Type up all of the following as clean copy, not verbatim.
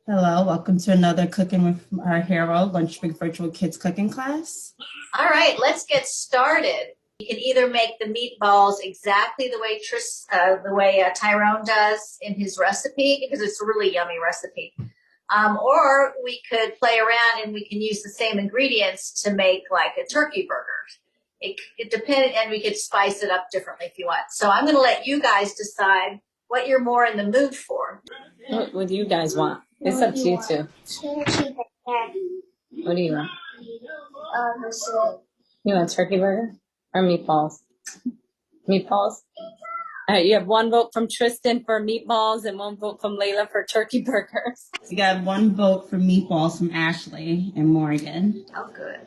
Hello, welcome to another Cooking with Our Hero Lunch Break Virtual Kids Cooking class. All right, let's get started. You can either make the meatballs exactly the way Tyrone does in his recipe, because it's a really yummy recipe. Or we could play around and we can use the same ingredients to make like a turkey burger. It depends, and we could spice it up differently if you want. So I'm going to let you guys decide what you're more in the mood for. What do you guys want? It's up to you two. What do you want? You want turkey burger or meatballs? Meatballs? All right, you have one vote from Tristan for meatballs and one vote from Layla for turkey burgers. We got one vote for meatballs from Ashley and Morgan. Oh, good.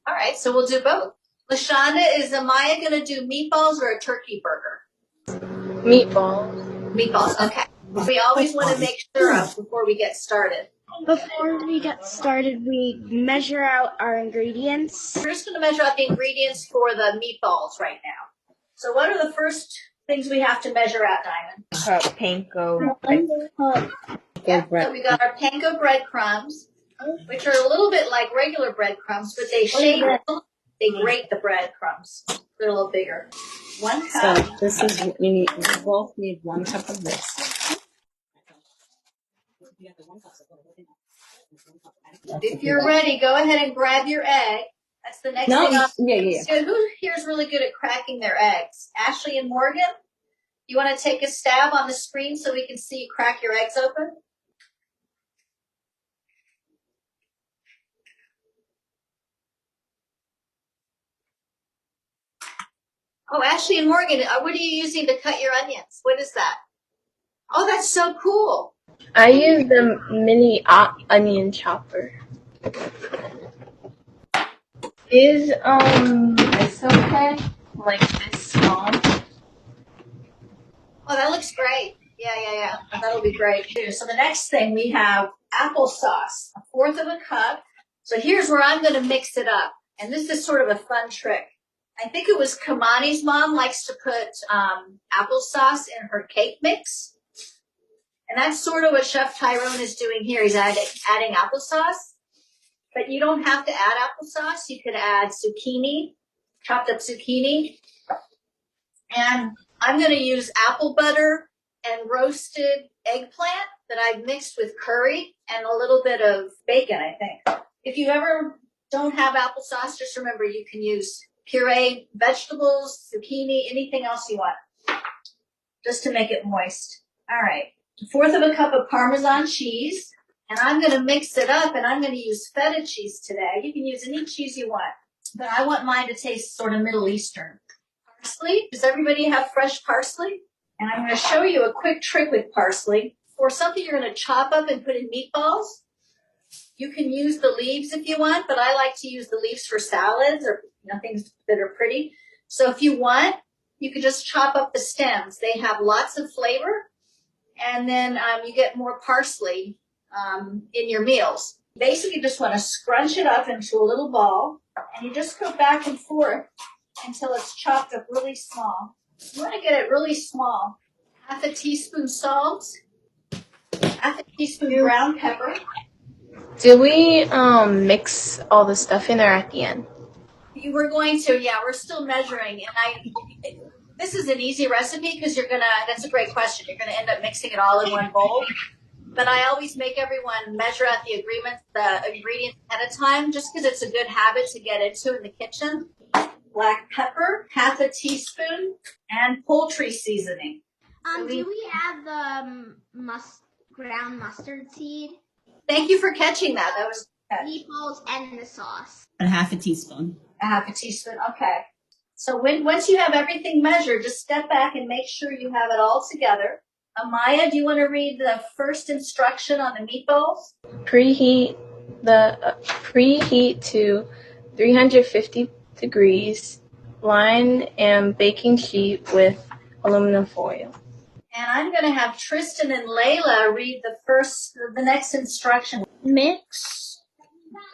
All right, so we'll do both. Lashonda, is Amaya going to do meatballs or a turkey burger? Meatballs. Meatballs, okay. We always want to make sure of before we get started. Before we get started, we measure out our ingredients. We're just going to measure out the ingredients for the meatballs right now. So what are the first things we have to measure out, Diamond? Panko. Yeah, so we got our panko breadcrumbs, which are a little bit like regular breadcrumbs, but they they grate the breadcrumbs. They're a little bigger. 1 cup. So this is, we both need 1 cup of this. If you're ready, go ahead and grab your egg. That's the next thing. Yeah. So who here is really good at cracking their eggs? Ashley and Morgan? You want to take a stab on the screen so we can see you crack your eggs open? Oh, Ashley and Morgan, what are you using to cut your onions? What is that? Oh, that's so cool. I use the mini onion chopper. Is this okay? Like this small? Oh, that looks great. Yeah. That'll be great too. So the next thing we have applesauce, 1/4 of a cup. So here's where I'm going to mix it up. And this is sort of a fun trick. I think it was Kamani's mom likes to put applesauce in her cake mix. And that's sort of what Chef Tyrone is doing here. He's adding applesauce. But you don't have to add applesauce. You could add zucchini, chopped up zucchini. And I'm going to use apple butter and roasted eggplant that I've mixed with curry and a little bit of bacon, I think. If you ever don't have applesauce, just remember you can use pureed vegetables, zucchini, anything else you want, just to make it moist. All right. 1/4 of a cup of Parmesan cheese. And I'm going to mix it up, and I'm going to use feta cheese today. You can use any cheese you want, but I want mine to taste sort of Middle Eastern. Parsley. Does everybody have fresh parsley? And I'm going to show you a quick trick with parsley. For something you're going to chop up and put in meatballs, you can use the leaves if you want, but I like to use the leaves for salads or things that are pretty. So if you want, you could just chop up the stems. They have lots of flavor, and then you get more parsley in your meals. Basically, you just want to scrunch it up into a little ball, and you just go back and forth until it's chopped up really small. You want to get it really small. 1/2 teaspoon salt, 1/2 teaspoon ground pepper. Do we mix all the stuff in there at the end? We're going to, we're still measuring, and this is an easy recipe because that's a great question. You're gonna end up mixing it all in one bowl. But I always make everyone measure out the ingredients ahead of time, just because it's a good habit to get into in the kitchen. Black pepper, 1/2 teaspoon, and poultry seasoning. Do we have the ground mustard seed? Thank you for catching that. That was meatballs and the sauce. And 1/2 teaspoon. 1/2 teaspoon. Okay. So once you have everything measured, just step back and make sure you have it all together. Amaya, do you want to read the first instruction on the meatballs? Preheat to 350 degrees. Line and baking sheet with aluminum foil. And I'm going to have Tristan and Layla read the next instruction. Mix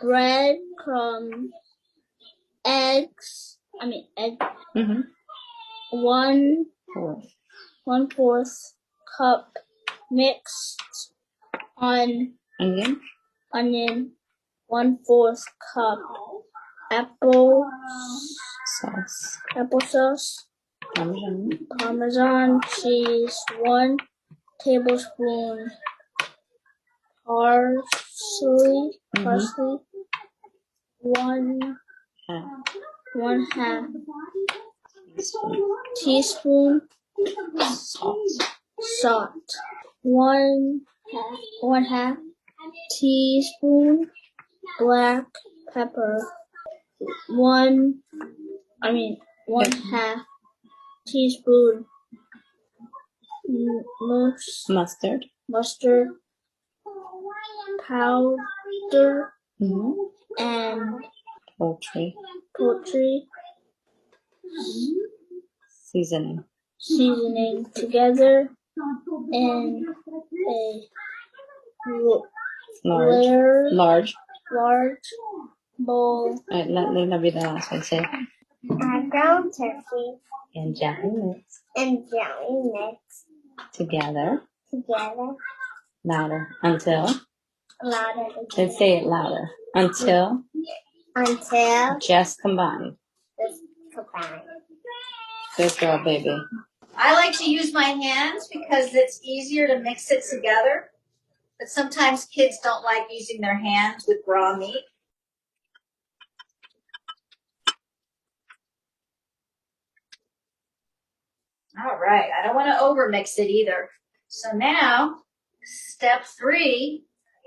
breadcrumbs, eggs. Mm-hmm. 1/4 cup mixed Onion. onion, 1/4 cup applesauce, Parmesan cheese, 1 tablespoon parsley, 1/2 teaspoon salt, 1/2 teaspoon black pepper, 1/2 teaspoon mustard powder, and Poultry seasoning together in a large bowl. Let be the last one. Say Add ground turkey and gently mix and gently mix together louder until. louder Let's say it louder until just combined. this combined. Good girl, baby. I like to use my hands because it's easier to mix it together. But sometimes kids don't like using their hands with raw meat. All right, I don't want to overmix it either. So now, step 3,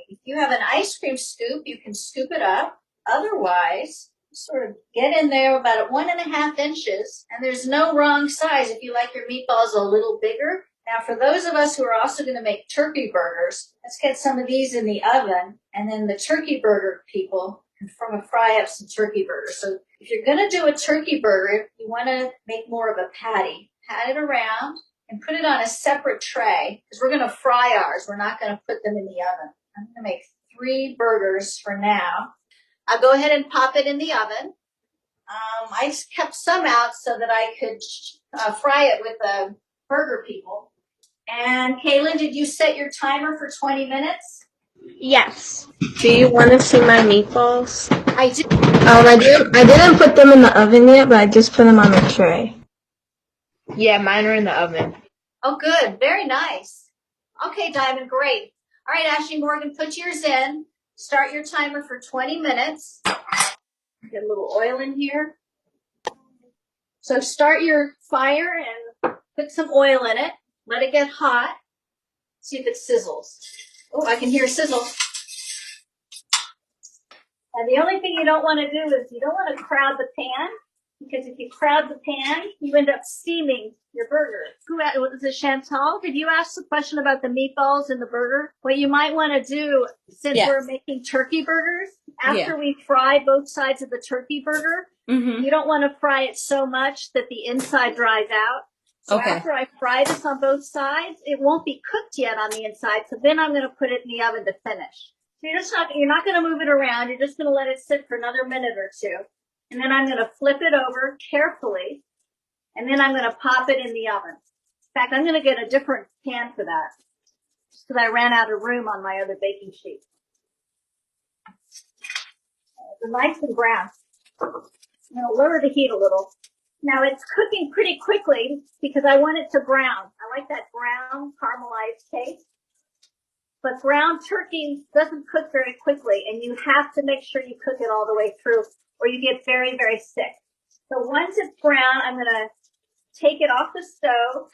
if you have an ice cream scoop, you can scoop it up. Otherwise, sort of get in there about 1.5 inches, and there's no wrong size if you like your meatballs a little bigger. Now, for those of us who are also going to make turkey burgers, let's get some of these in the oven, and then the turkey burger people can fry up some turkey burgers. So if you're going to do a turkey burger, you want to make more of a patty. Pat it around and put it on a separate tray because we're going to fry ours. We're not going to put them in the oven. I'm going to make 3 burgers for now. I'll go ahead and pop it in the oven. I kept some out so that I could fry it with the burger people. And Kaylin, did you set your timer for 20 minutes? Yes. Do you want to see my meatballs? I do. I didn't put them in the oven yet, but I just put them on the tray. Yeah, mine are in the oven. Oh, good. Very nice. Okay, Diamond, great. All right, Ashley Morgan, put yours in. Start your timer for 20 minutes. Get a little oil in here. So start your fire and put some oil in it. Let it get hot. See if it sizzles. Oh, I can hear a sizzle. And the only thing you don't want to do is you don't want to crowd the pan, because if you crowd the pan, you end up steaming your burger. Was it Chantal? Did you ask the question about the meatballs and the burger? What you might want to do, since we're making turkey burgers, after we fry both sides of the turkey burger, you don't want to fry it so much that the inside dries out. So after I fry this on both sides, it won't be cooked yet on the inside. So then I'm going to put it in the oven to finish. So you're not going to move it around. You're just going to let it sit for another minute or two. And then I'm going to flip it over carefully. And then I'm going to pop it in the oven. In fact, I'm going to get a different pan for that, just because I ran out of room on my other baking sheet. They're nice and brown. I'm going to lower the heat a little. Now it's cooking pretty quickly because I want it to brown. I like that brown caramelized taste. But ground turkey doesn't cook very quickly, and you have to make sure you cook it all the way through, or you get very, very sick. So once it's brown, I'm going to take it off the stove,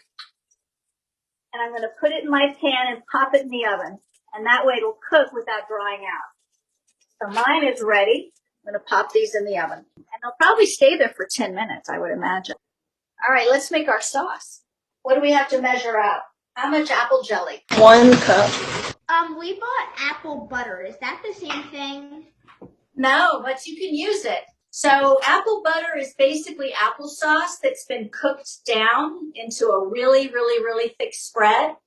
and I'm going to put it in my pan and pop it in the oven. And that way it'll cook without drying out. So mine is ready. I'm going to pop these in the oven. And they'll probably stay there for 10 minutes, I would imagine. All right, let's make our sauce. What do we have to measure out? How much apple jelly? 1 cup. We bought apple butter. Is that the same thing? No, but you can use it. So apple butter is basically applesauce that's been cooked down into a really, really, really thick spread.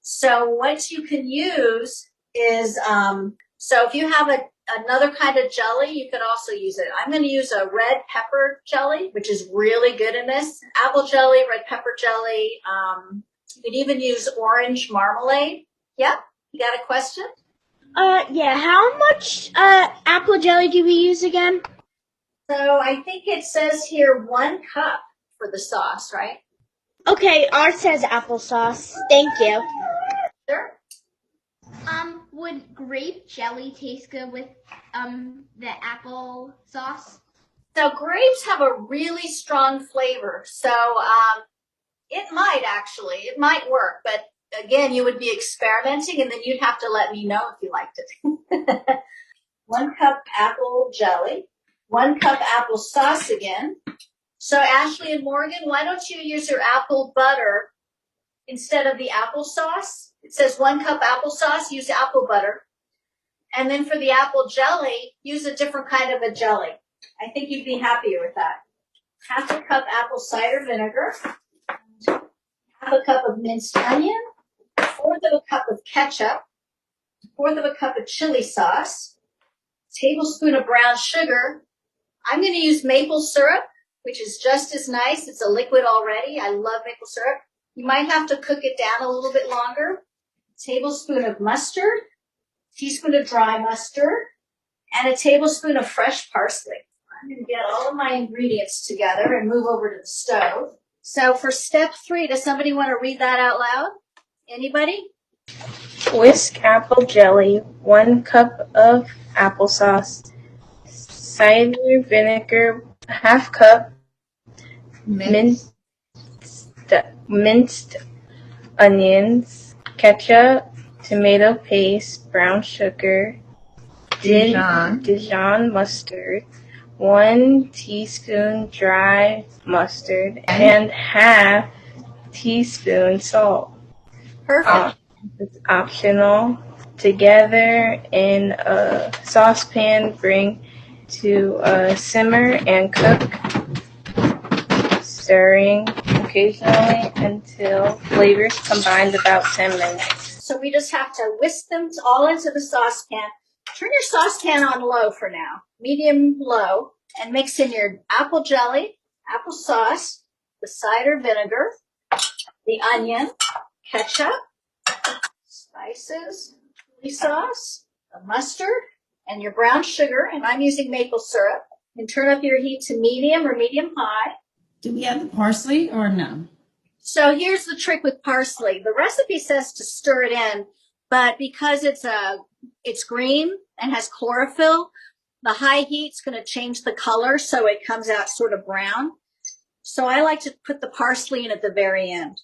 So what you can use is, so if you have another kind of jelly, you can also use it. I'm going to use a red pepper jelly, which is really good in this. Apple jelly, red pepper jelly. You could even use orange marmalade. Yep. You got a question? Yeah, how much apple jelly do we use again? So I think it says here 1 cup for the sauce, right? Okay, ours says applesauce. Thank you. Sure. Would grape jelly taste good with the apple sauce? So grapes have a really strong flavor. So it might work, but again, you would be experimenting and then you'd have to let me know if you liked it. 1 cup apple jelly, 1 cup applesauce again. So Ashley and Morgan, why don't you use your apple butter instead of the applesauce? It says 1 cup applesauce, use apple butter. And then for the apple jelly, use a different kind of a jelly. I think you'd be happier with that. 1/2 cup apple cider vinegar, 1/2 cup of minced onion, 1/4 cup of ketchup, 1/4 cup of chili sauce, tablespoon of brown sugar. I'm going to use maple syrup, which is just as nice. It's a liquid already. I love maple syrup. You might have to cook it down a little bit longer. Tablespoon of mustard, teaspoon of dry mustard, and a tablespoon of fresh parsley. I'm going to get all of my ingredients together and move over to the stove. So for step 3, does somebody want to read that out loud? Anybody? Whisk apple jelly, 1 cup of applesauce, cider vinegar, 1/2 cup, minced onions, ketchup, tomato paste, brown sugar, Dijon mustard, 1 teaspoon dry mustard, and 1/2 teaspoon salt. Perfect. It's optional. Together in a saucepan, bring to a simmer and cook, stirring occasionally until flavors combine about 10 minutes. So we just have to whisk them all into the saucepan. Turn your saucepan on low for now, medium low, and mix in your apple jelly, applesauce, the cider vinegar, the onion, ketchup, spices, chili sauce, the mustard, and your brown sugar, and I'm using maple syrup. And turn up your heat to medium or medium high. Do we add the parsley or no? So here's the trick with parsley. The recipe says to stir it in, but because it's green and has chlorophyll, the high heat's going to change the color so it comes out sort of brown. So I like to put the parsley in at the very end.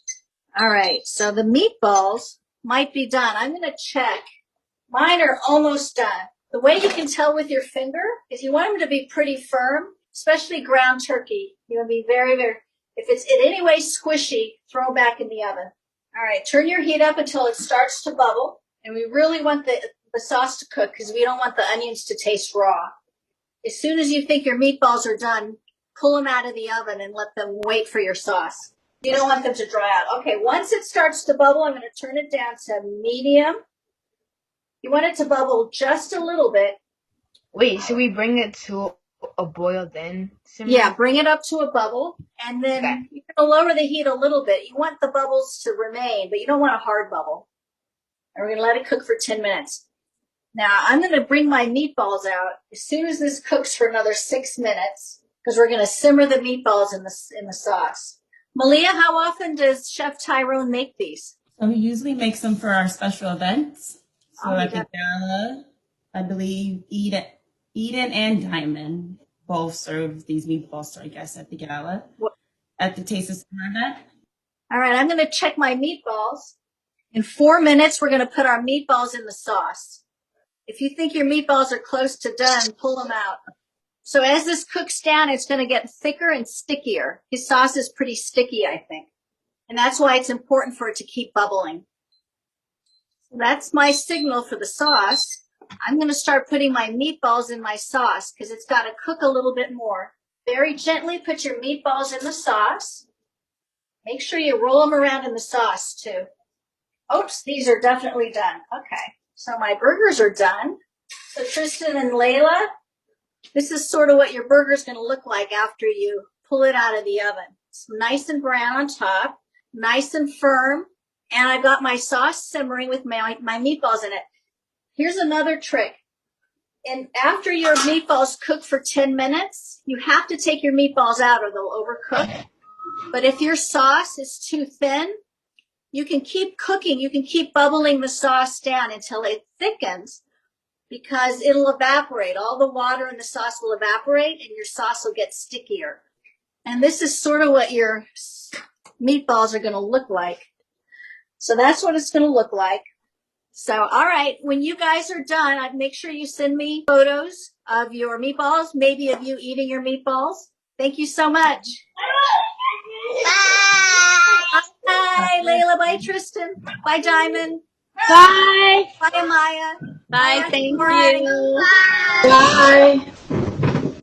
All right, so the meatballs might be done. I'm going to check. Mine are almost done. The way you can tell with your finger is you want them to be pretty firm, especially ground turkey. You want to be very, very, if it's in any way squishy, throw back in the oven. All right, turn your heat up until it starts to bubble. And we really want the sauce to cook because we don't want the onions to taste raw. As soon as you think your meatballs are done, pull them out of the oven and let them wait for your sauce. You don't want them to dry out. Okay, once it starts to bubble, I'm going to turn it down to medium. You want it to bubble just a little bit. Wait, should we bring it to a boil then? Simmer? Yeah, bring it up to a bubble, and then you're going to lower the heat a little bit. You want the bubbles to remain, but you don't want a hard bubble. And we're going to let it cook for 10 minutes. Now, I'm going to bring my meatballs out as soon as this cooks for another 6 minutes, because we're going to simmer the meatballs in the sauce. Malia, how often does Chef Tyrone make these? So he usually makes them for our special events. So at the gala, I believe Eden and Diamond both serve these meatballs to our guests at the gala. At the Taste of Summer event. All right, I'm going to check my meatballs. In 4 minutes, we're going to put our meatballs in the sauce. If you think your meatballs are close to done, pull them out. So as this cooks down, it's going to get thicker and stickier. His sauce is pretty sticky, I think. And that's why it's important for it to keep bubbling. So that's my signal for the sauce. I'm going to start putting my meatballs in my sauce because it's got to cook a little bit more. Very gently put your meatballs in the sauce. Make sure you roll them around in the sauce too. Oops, these are definitely done. Okay, so my burgers are done. So Tristan and Layla, this is sort of what your burger is going to look like after you pull it out of the oven. It's nice and brown on top, nice and firm, and I've got my sauce simmering with my meatballs in it. Here's another trick. And after your meatballs cook for 10 minutes, you have to take your meatballs out or they'll overcook. But if your sauce is too thin, you can keep cooking. You can keep bubbling the sauce down until it thickens, because it'll evaporate. All the water in the sauce will evaporate and your sauce will get stickier. And this is sort of what your meatballs are going to look like. So that's what it's going to look like. So, all right, when you guys are done, I'd make sure you send me photos of your meatballs, maybe of you eating your meatballs. Thank you so much. Bye. Bye, Layla. Bye, Tristan. Bye, Diamond. Bye. Bye, Amaya. Bye, thank Bye. you. Bye.